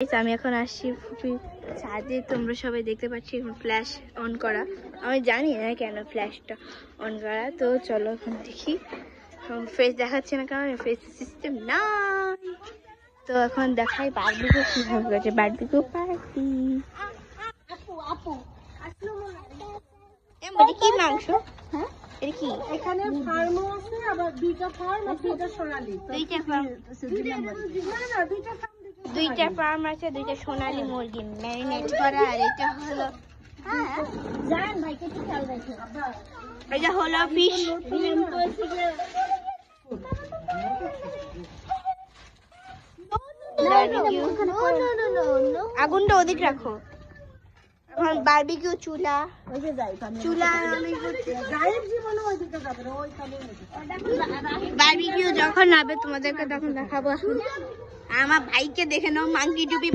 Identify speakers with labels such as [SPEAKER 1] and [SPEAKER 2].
[SPEAKER 1] আমি এখন আসছি ফুপি ছাদে, তোমরা সবাই দেখতে পাচ্ছি এখন ফ্ল্যাশ অন করা। আমি জানি না কেন ফ্ল্যাশটা অন করা, তো চলো এখন দেখি। ফেস দেখাচ্ছে না কারণ ফেস সিস্টেম নাই, তো এখন দেখাই বারবিকিউ কিভাবে করেছে। Barbecue party. এটা কি মাংস? হ্যাঁ এটা কি?
[SPEAKER 2] এখানে ফার্মও আছে, আবার দুইটা ফার্ম আছে, এটা সোনালী।
[SPEAKER 1] দুইটা ফার্ম, দুইটা ফার্ম আছে, দুইটা সোনালী মুরগি ম্যারিনেট করা। আর এটা হলো
[SPEAKER 2] জান ভাইকে একটু খেয়াল রাখো।
[SPEAKER 1] এটা হলো ফিশ। আগুনটা ওদিক রাখো। এখন বারবিকিউ চুলা, বারবিকিউ যখন হবে তোমাদেরকে তখন দেখাবো। আমার ভাইকে দেখে নাও, মাংকি টুপি।